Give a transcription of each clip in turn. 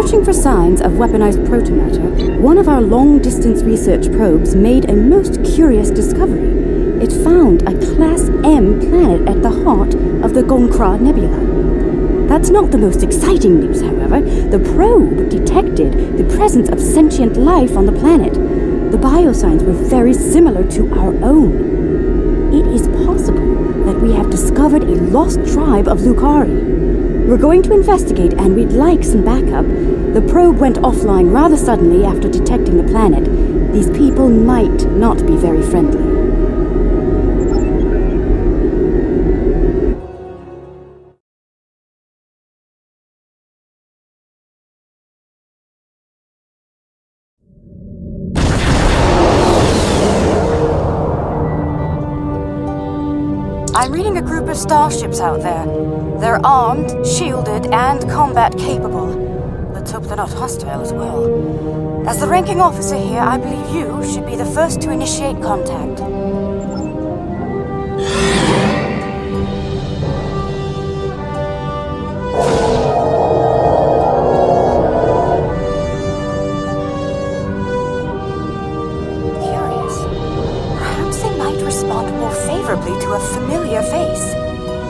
searching for signs of weaponized protomatter, one of our long-distance research probes made a most curious discovery. It found a Class M planet at the heart of the Gonkra Nebula. That's not the most exciting news, however. The probe detected the presence of sentient life on the planet. The biosigns were very similar to our own. It is possible that we have discovered a lost tribe of Lukari. We're going to investigate, and we'd like some backup. The probe went offline rather suddenly after detecting the planet. These people might not be very friendly. I'm reading a group of starships out there. They're armed, shielded, and combat capable. Let's hope they're not hostile as well. As the ranking officer here, I believe you should be the first to initiate contact. Respond more favorably to a familiar face.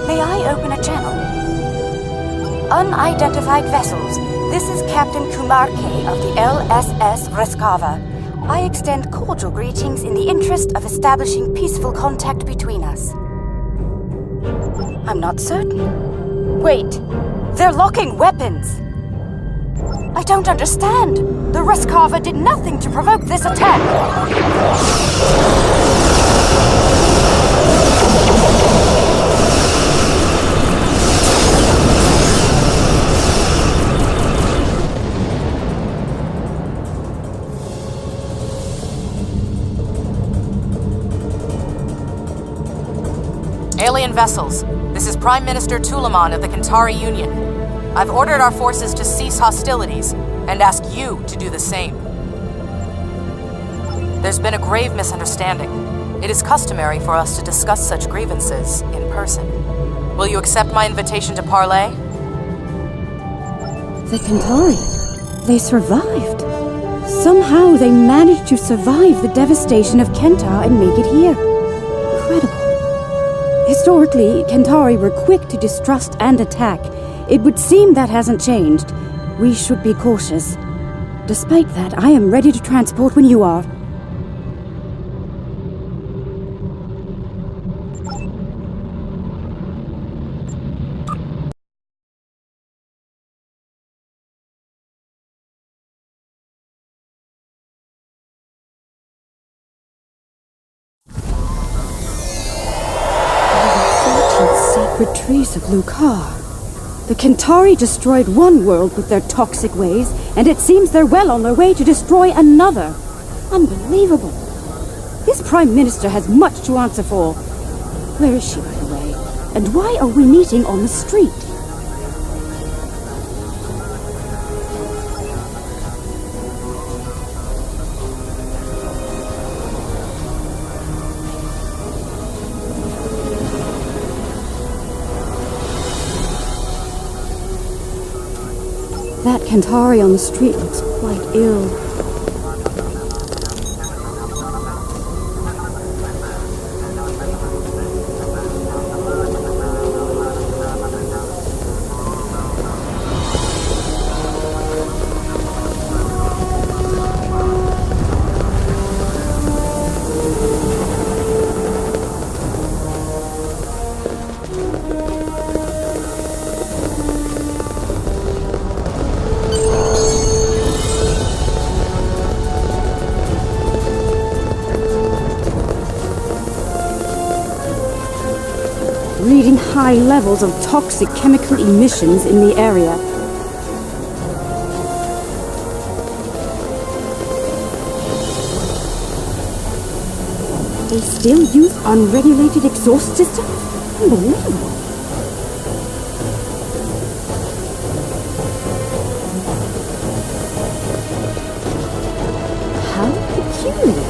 May I open a channel? Unidentified vessels. This is Captain Kumar K. of the LSS Reskava. I extend cordial greetings in the interest of establishing peaceful contact between us. I'm not certain. Wait, they're locking weapons! I don't understand. The Reskava did nothing to provoke this attack. Alien vessels, this is Prime Minister Tulaman of the Kantari Union. I've ordered our forces to cease hostilities and ask you to do the same. There's been a grave misunderstanding. It is customary for us to discuss such grievances in person. Will you accept my invitation to parley? The Kantari. They survived. Somehow they managed to survive the devastation of Kenta and make it here. Incredible. Historically, Kantari were quick to distrust and attack. It would seem that hasn't changed. We should be cautious. Despite that, I am ready to transport when you are. Sacred trees of Lukari. The Kantari destroyed one world with their toxic ways, and it seems they're well on their way to destroy another. Unbelievable. This Prime Minister has much to answer for. Where is she, by the way? And why are we meeting on the street? That Kantari on the street looks quite ill. Reading high levels of toxic chemical emissions in the area. They still use unregulated exhaust systems? Unbelievable. How peculiar.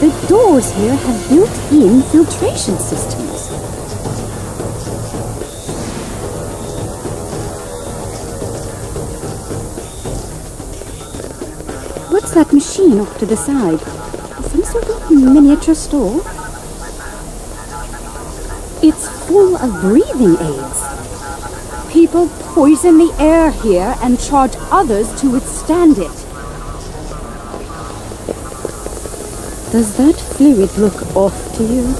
The doors here have built-in filtration systems. What's that machine off to the side? Some sort of miniature store? It's full of breathing aids. People poison the air here and charge others to withstand it. Does that fluid look off to you?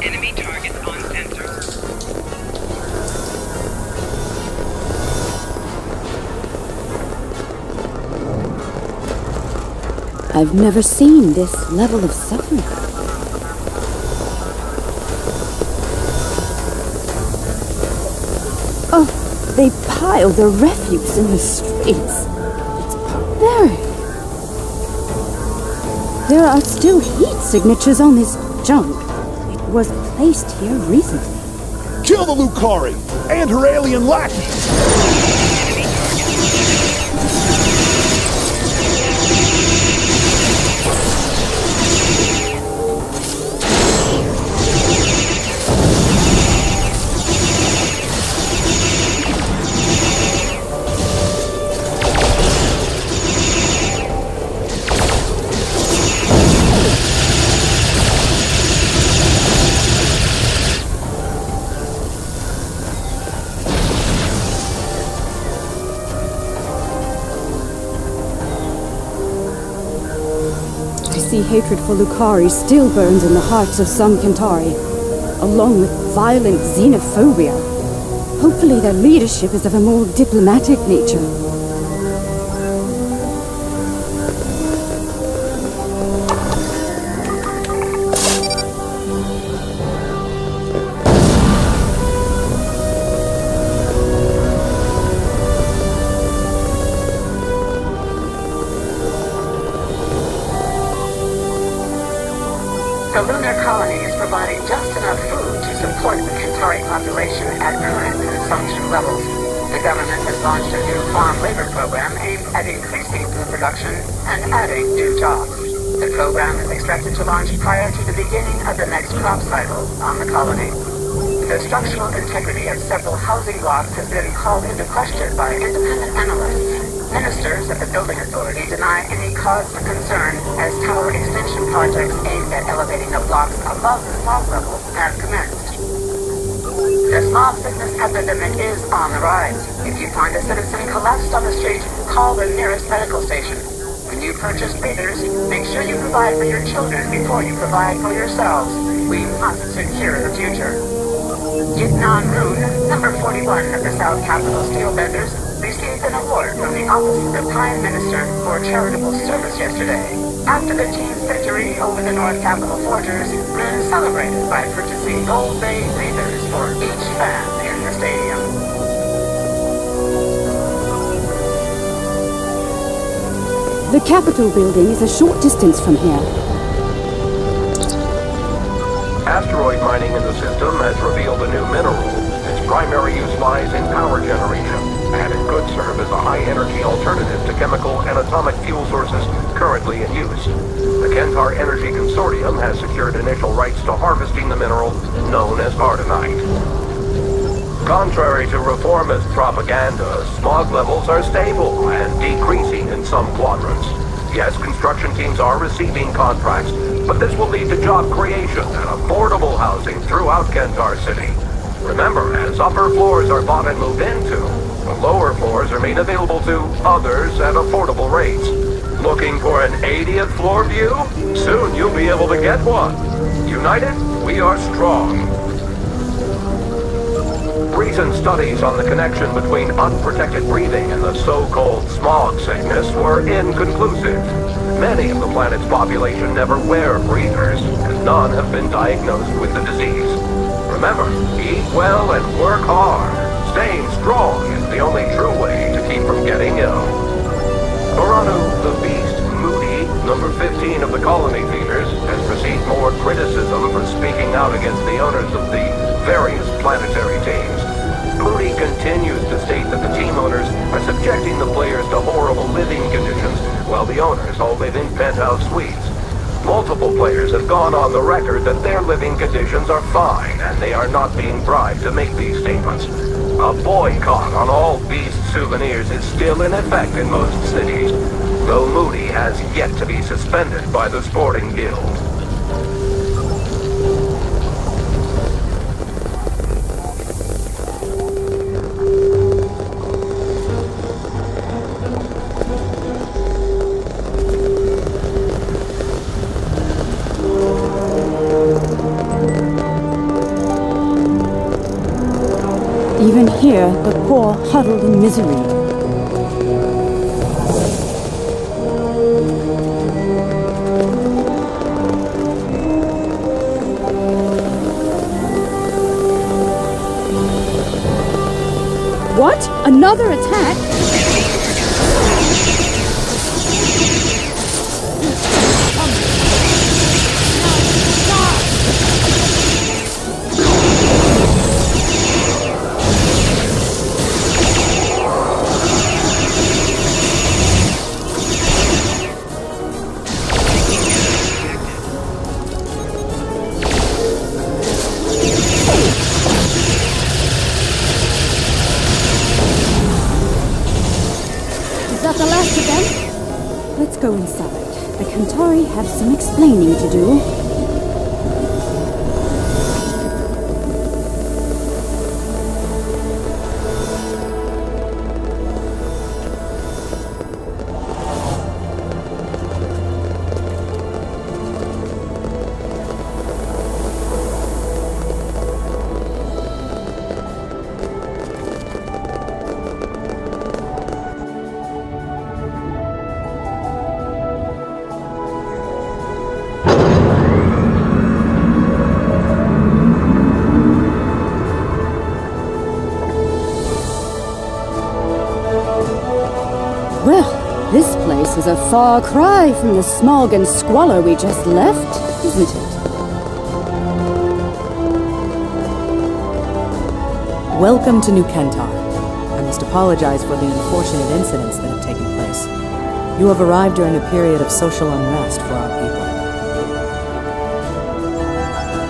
Enemy target on sensors. I've never seen this level of suffering. Oh, they pile the refuse in the streets. It's barbaric. There are still heat signatures on this junk. It was placed here recently. Kill the Lukari and her alien lackeys! I see hatred for Lukari still burns in the hearts of some Kentari, along with violent xenophobia. Hopefully their leadership is of a more diplomatic nature. The lunar colony is providing just enough food to support the Kentari population at current consumption levels. The government has launched a new farm labor program aimed at increasing food production and adding new jobs. The program is expected to launch prior to the beginning of the next crop cycle on the colony. The structural integrity of several housing blocks has been called into question by independent analysts. Ministers at the building authority deny any cause for concern as tower extension projects aimed at elevating the blocks above the smog level have commenced. The smog sickness epidemic is on the rise. If you find a citizen collapsed on the street, call the nearest medical station. When you purchase breathers, make sure you provide for your children before you provide for yourselves. We must secure the future. Gitnan Rune, number 41 of the South Capitol Steel Benders, received an award from the Office of the Prime Minister for charitable service yesterday. After the team's victory over the North Capitol Forgers, Rune celebrated by purchasing Gold Bay breathers for each fan in the stadium. The Capitol building is a short distance from here. Asteroid mining in the system has revealed a new mineral. Its primary use lies in power generation, and it could serve as a high-energy alternative to chemical and atomic fuel sources currently in use. The Kentar Energy Consortium has secured initial rights to harvesting the mineral known as ardenite. Contrary to reformist propaganda, smog levels are stable and decreasing in some quadrants. Yes, construction teams are receiving contracts, but this will lead to job creation and affordable housing throughout Kentar City. Remember, as upper floors are bought and moved into, the lower floors are made available to others at affordable rates. Looking for an 80th floor view? Soon you'll be able to get one. United, we are strong. Recent studies on the connection between unprotected breathing and the so-called smog sickness were inconclusive. Many of the planet's population never wear breathers, and none have been diagnosed with the disease. Remember, eat well and work hard. Staying strong is the only true way to keep from getting ill. Oranu, the Beast, Moody, number 15 of the colony feeders, has received more criticism for speaking out against the owners of the various planetary teams. Moody continues to state that the team owners are subjecting the players to horrible living conditions, while the owners all live in penthouse suites. Multiple players have gone on the record that their living conditions are fine, and they are not being bribed to make these statements. A boycott on all Beast souvenirs is still in effect in most cities, though Moody has yet to be suspended by the Sporting Guild. Even here, the poor huddled in misery. What? Another attack? Is that the last of them? Let's go inside. The Kantari have some explaining to do. Well, this place is a far cry from the smog and squalor we just left, isn't it? Welcome to New Kentar. I must apologize for the unfortunate incidents that have taken place. You have arrived during a period of social unrest for our people.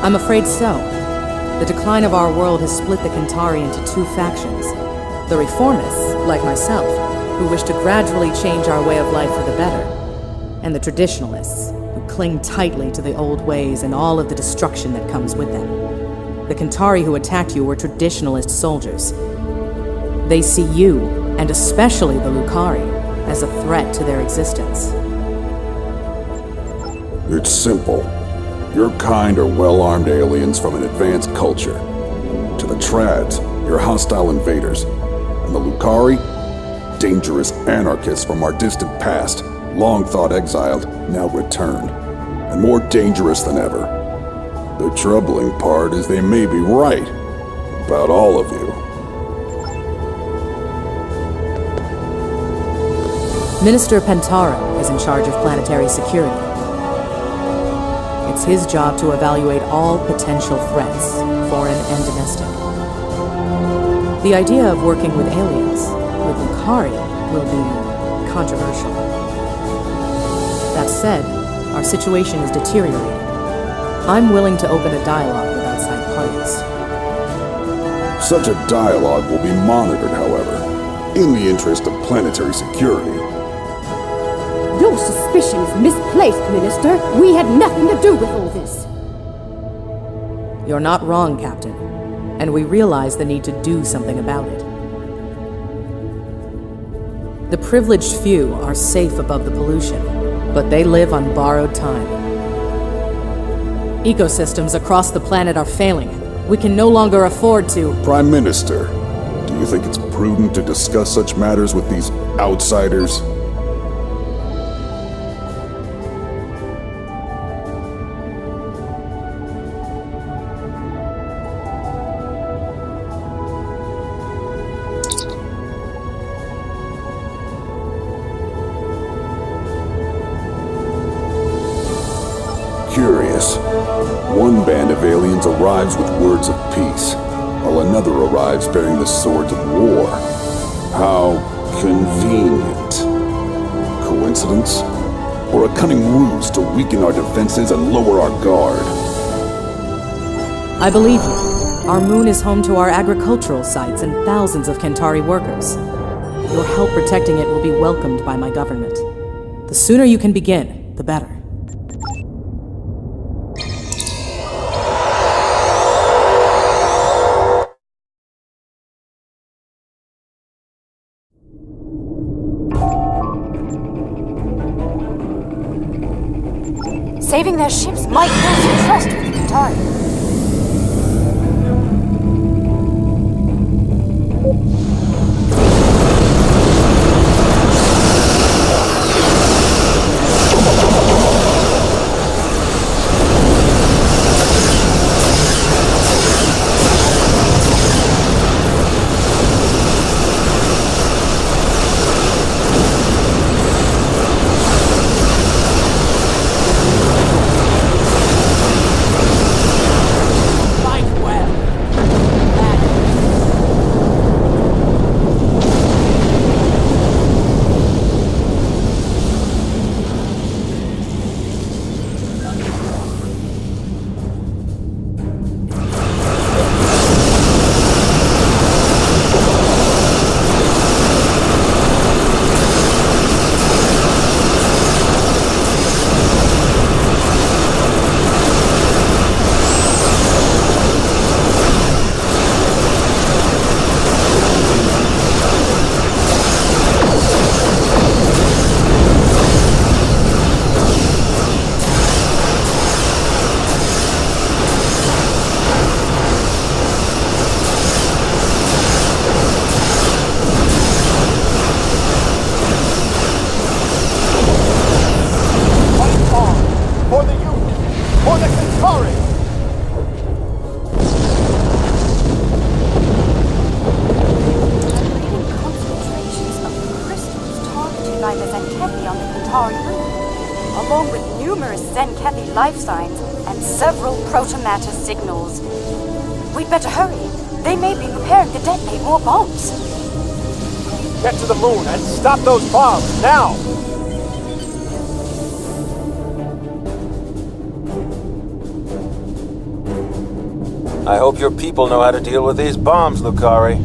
I'm afraid so. The decline of our world has split the Kantari into two factions. The reformists, like myself, who wish to gradually change our way of life for the better, and the traditionalists, who cling tightly to the old ways and all of the destruction that comes with them. The Kantari who attacked you were traditionalist soldiers. They see you, and especially the Lukari, as a threat to their existence. It's simple. Your kind are well-armed aliens from an advanced culture. To the Trads, you're hostile invaders. And the Lukari? Dangerous anarchists from our distant past, long thought exiled, now returned. And more dangerous than ever. The troubling part is they may be right about all of you. Minister Pentaro is in charge of planetary security. It's his job to evaluate all potential threats, foreign and domestic. The idea of working with aliens, with Lukari, will be controversial. That said, our situation is deteriorating. I'm willing to open a dialogue with outside parties. Such a dialogue will be monitored, however, in the interest of planetary security. Your suspicion is misplaced, Minister. We had nothing to do with all this. You're not wrong, Captain, and we realize the need to do something about it. The privileged few are safe above the pollution, but they live on borrowed time. Ecosystems across the planet are failing. We can no longer afford to... Prime Minister, do you think it's prudent to discuss such matters with these outsiders? Curious. One band of aliens arrives with words of peace, while another arrives bearing the swords of war. How convenient. Coincidence? or a cunning ruse to weaken our defenses and lower our guard? I believe you. Our moon is home to our agricultural sites and thousands of Kentari workers. Your help protecting it will be welcomed by my government. The sooner you can begin, the better. Saving their ships might lose your trust with the Kentari. Life signs and several protomatter signals. We'd better hurry. They may be preparing to detonate more bombs. Get to the moon and stop those bombs, now! I hope your people know how to deal with these bombs, Lukari.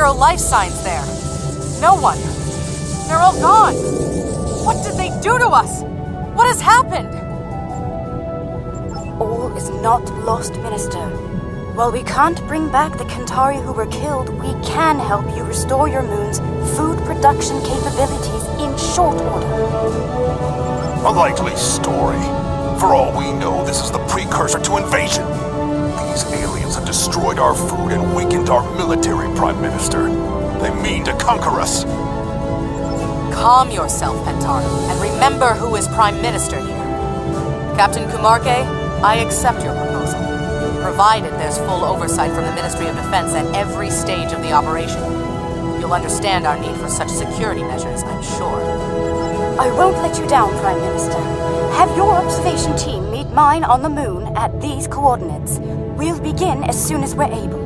zero life signs there. No one. They're all gone. What did they do to us? What has happened? All is not lost, Minister. While we can't bring back the Kentari who were killed, we can help you restore your moon's food production capabilities in short order. A likely story. For all we know, this is the precursor to invasion. These aliens have destroyed our food and weakened our military, Prime Minister. They mean to conquer us. Calm yourself, Pentaro, and remember who is Prime Minister here. Captain Kumarke, I accept your proposal, provided there's full oversight from the Ministry of Defense at every stage of the operation. You'll understand our need for such security measures, I'm sure. I won't let you down, Prime Minister. Have your observation team meet mine on the moon at these coordinates. We'll begin as soon as we're able.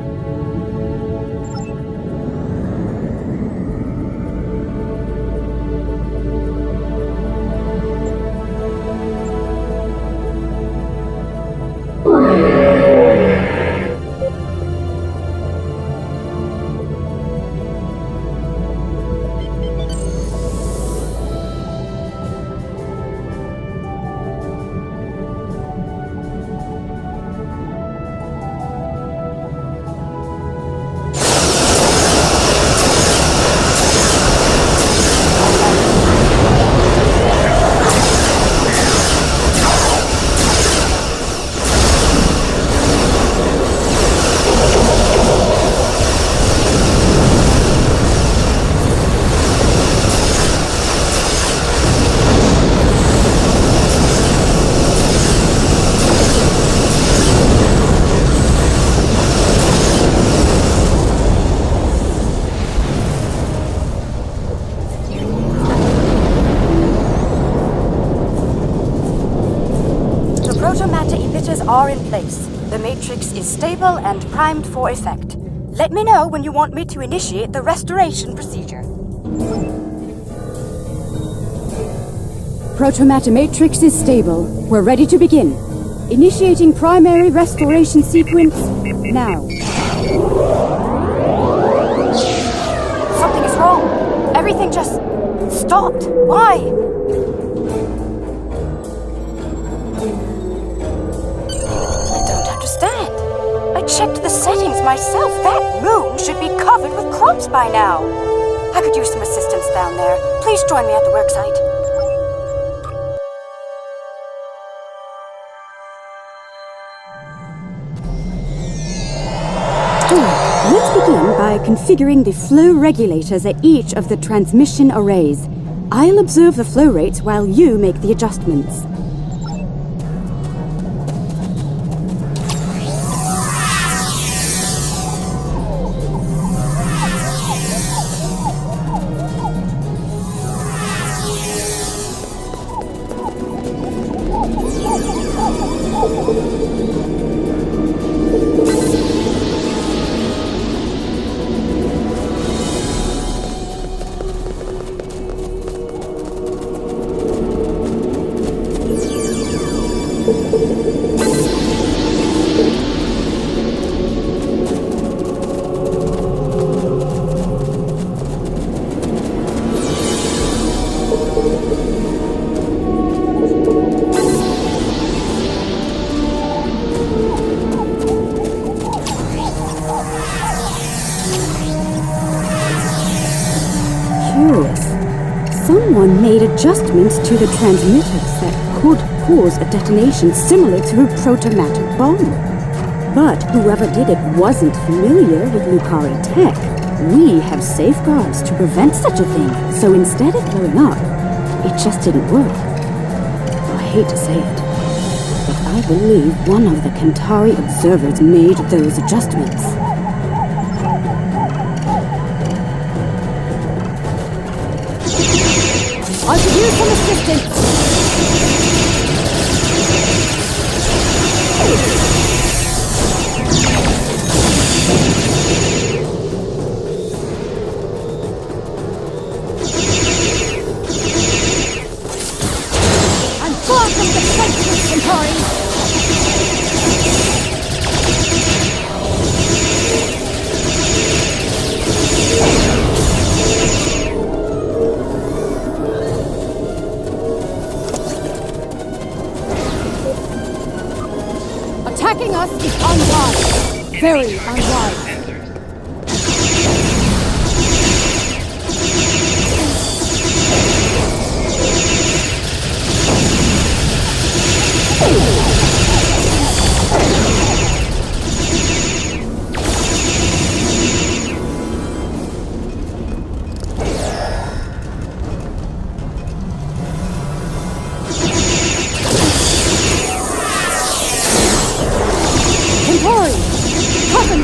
Are in place. The matrix is stable and primed for effect. Let me know when you want me to initiate the restoration procedure. Protomatter matrix is stable. We're ready to begin. Initiating primary restoration sequence now. Something is wrong. Everything just stopped. Why? I checked the settings myself. That moon should be covered with crops by now. I could use some assistance down there. Please join me at the worksite. Let's begin by configuring the flow regulators at each of the transmission arrays. I'll observe the flow rates while you make the adjustments. Someone made adjustments to the transmitters that could cause a detonation similar to a protomatter bomb. But whoever did it wasn't familiar with Lukari tech. We have safeguards to prevent such a thing, so instead of blowing up, it just didn't work. I hate to say it, but I believe one of the Kentari observers made those adjustments. I could use some assistance! I'm far from defenseless, Centauri! us is unwise. Very unwise.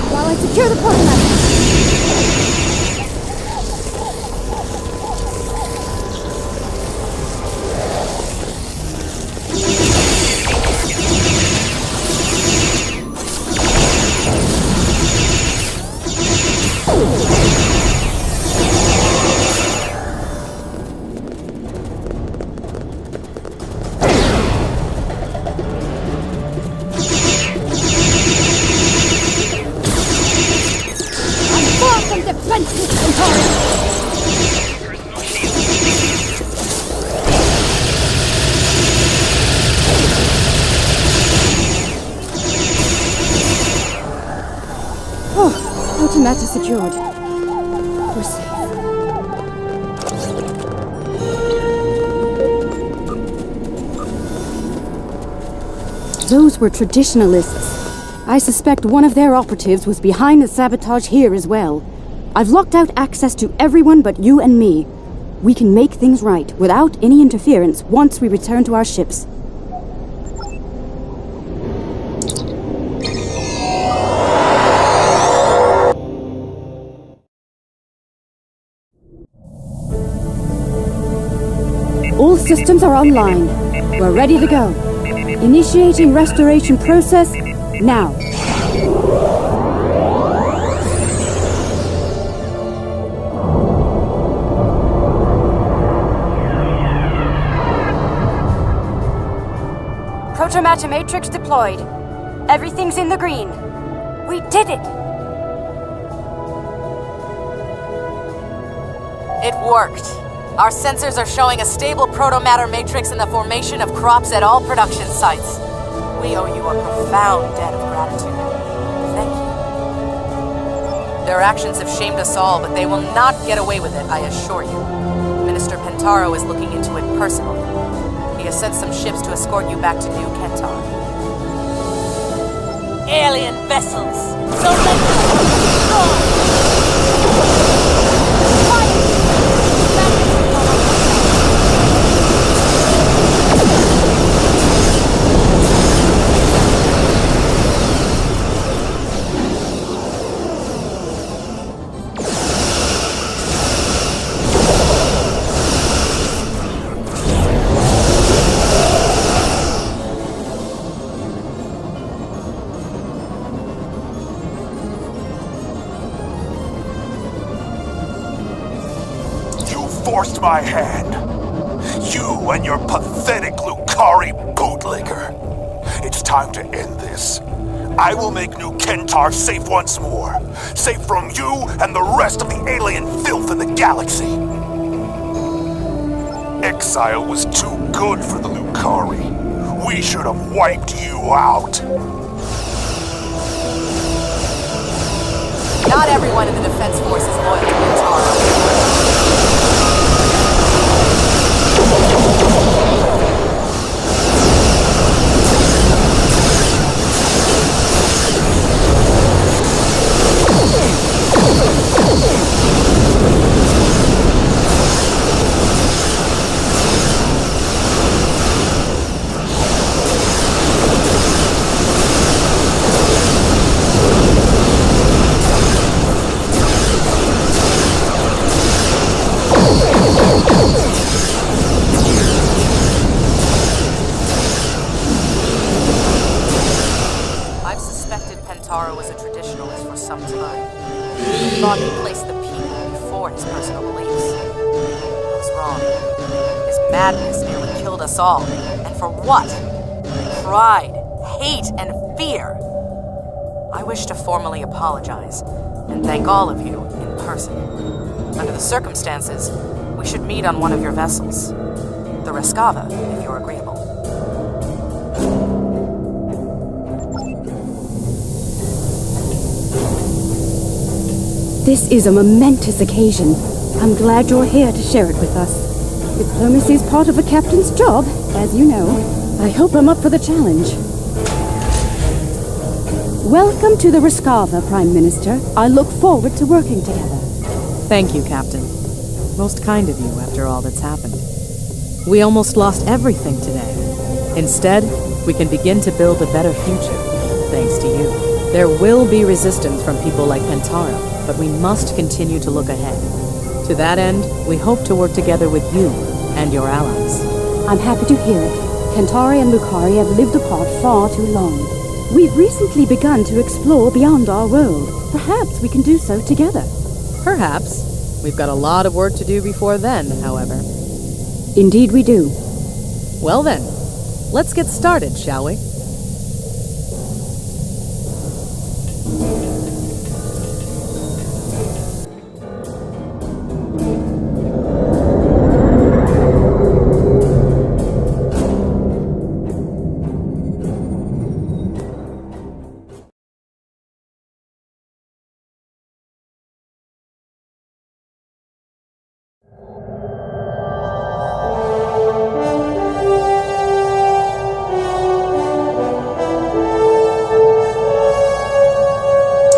While I secure the quartermaster. Automata secured. We're safe. Those were traditionalists. I suspect one of their operatives was behind the sabotage here as well. I've locked out access to everyone but you and me. We can make things right without any interference once we return to our ships. All systems are online. We're ready to go. Initiating restoration process now. Protomata matrix deployed. Everything's in the green. We did it! It worked. Our sensors are showing a stable protomatter matrix in the formation of crops at all production sites. We owe you a profound debt of gratitude. Thank you. Their actions have shamed us all, but they will not get away with it, I assure you. Minister Pentaro is looking into it personally. He has sent some ships to escort you back to New Kentar. Alien vessels! So let them forced my hand. You and your pathetic Lukari bootlicker. It's time to end this. I will make New Kentar safe once more. Safe from you and the rest of the alien filth in the galaxy. Exile was too good for the Lukari. We should have wiped you out. Not everyone in the Defense Force is loyal to Pentaro. Was a traditionalist for some time. He thought he placed the people before his personal beliefs. I was wrong. His madness nearly killed us all. And for what? Pride, hate, and fear. I wish to formally apologize and thank all of you in person. Under the circumstances, we should meet on one of your vessels. The Rescava, if you're agreeable. This is a momentous occasion. I'm glad you're here to share it with us. Diplomacy is part of a captain's job, as you know. I hope I'm up for the challenge. Welcome to the Riskava, Prime Minister. I look forward to working together. Thank you, Captain. Most kind of you after all that's happened. We almost lost everything today. Instead, we can begin to build a better future, thanks to you. There will be resistance from people like Kentaro, but we must continue to look ahead. To that end, we hope to work together with you and your allies. I'm happy to hear it. Kentari and Lukari have lived apart far too long. We've recently begun to explore beyond our world. Perhaps we can do so together. Perhaps. We've got a lot of work to do before then, however. Indeed we do. Well then, let's get started, shall we?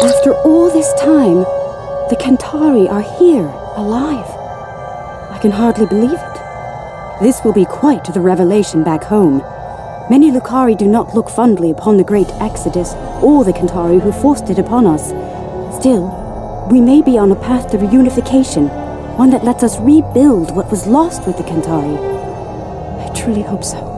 After all this time, the Kentari are here, alive. I can hardly believe it. This will be quite the revelation back home. Many Lukari do not look fondly upon the great Exodus or the Kentari who forced it upon us. Still, we may be on a path to reunification, one that lets us rebuild what was lost with the Kentari. I truly hope so.